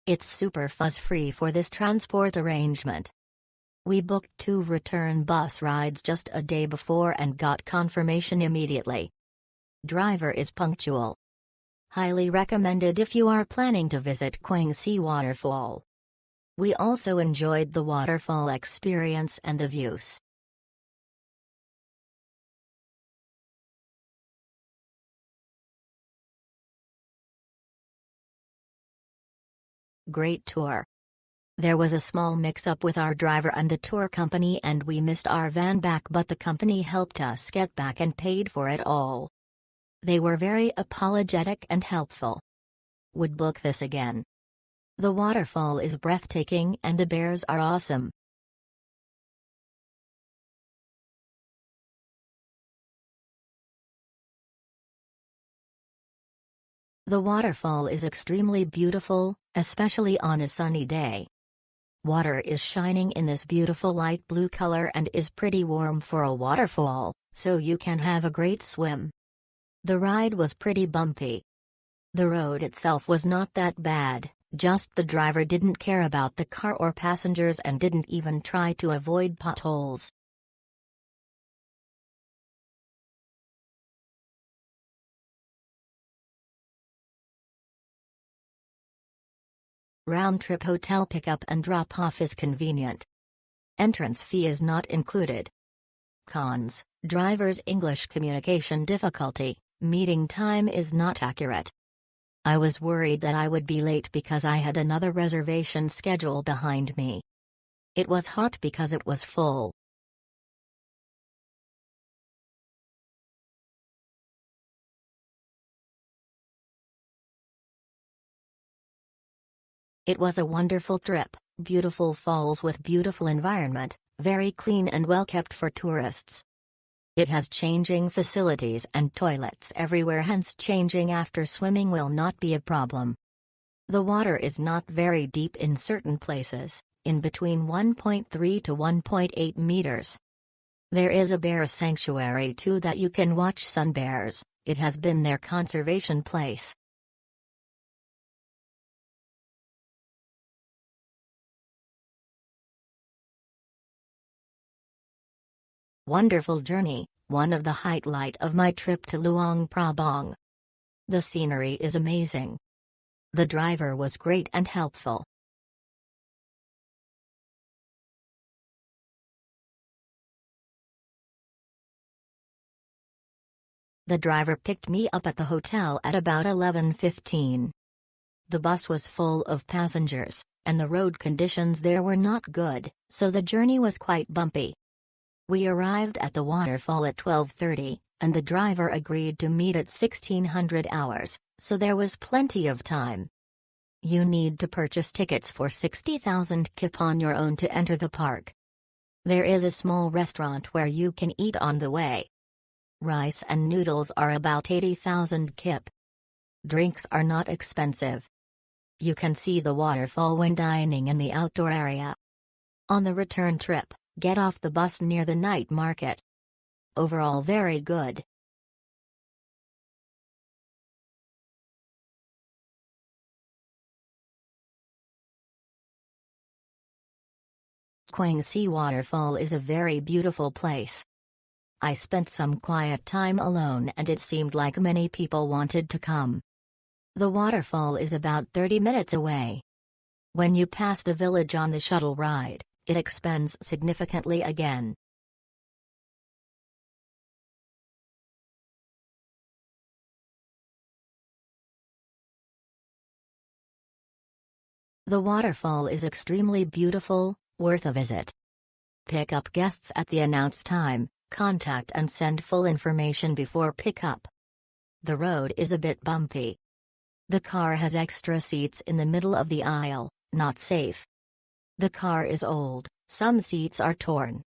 It's super fuss-free for this transport arrangement. We booked 2 return bus rides just a day before and got confirmation immediately. Driver is punctual. Highly recommended if you are planning to visit Kuang Waterfall. We also enjoyed the waterfall experience and the views. Great tour. There was a small mix-up with our driver and the tour company and we missed our van back, but the company helped us get back and paid for it all. They were very apologetic and helpful. Would book this again. The waterfall is breathtaking and the bears are awesome. The waterfall is extremely beautiful, especially on a sunny day. Water is shining in this beautiful light blue color and is pretty warm for a waterfall, so you can have a great swim. The ride was pretty bumpy. The road itself was not that bad, just the driver didn't care about the car or passengers and didn't even try to avoid potholes. Round-trip hotel pickup and drop-off is convenient. Entrance fee is not included. Cons: driver's English communication difficulty, meeting time is not accurate. I was worried that I would be late because I had another reservation schedule behind me. It was hot because it was full. It was a wonderful trip, beautiful falls with beautiful environment, very clean and well kept for tourists. It has changing facilities and toilets everywhere, hence changing after swimming will not be a problem. The water is not very deep in certain places, in between 1.3 to 1.8 meters. There is a bear sanctuary too that you can watch sun bears. It has been their conservation place. Wonderful journey, one of the highlight of my trip to Luang Prabang. The scenery is amazing. The driver was great and helpful. The driver picked me up at the hotel at about 11:15. The bus was full of passengers, and the road conditions there were not good, so the journey was quite bumpy. We arrived at the waterfall at 12:30, and the driver agreed to meet at 1600 hours, so there was plenty of time. You need to purchase tickets for 60,000 kip on your own to enter the park. There is a small restaurant where you can eat on the way. Rice and noodles are about 80,000 kip. Drinks are not expensive. You can see the waterfall when dining in the outdoor area. On the return trip, get off the bus near the night market. Overall very good. Kuang Waterfall is a very beautiful place. I spent some quiet time alone and it seemed like many people wanted to come. The waterfall is about 30 minutes away. When you pass the village on the shuttle ride, it expands significantly again. The waterfall is extremely beautiful, worth a visit. Pick up guests at the announced time, contact and send full information before pickup. The road is a bit bumpy. The car has extra seats in the middle of the aisle, not safe. The car is old, some seats are torn.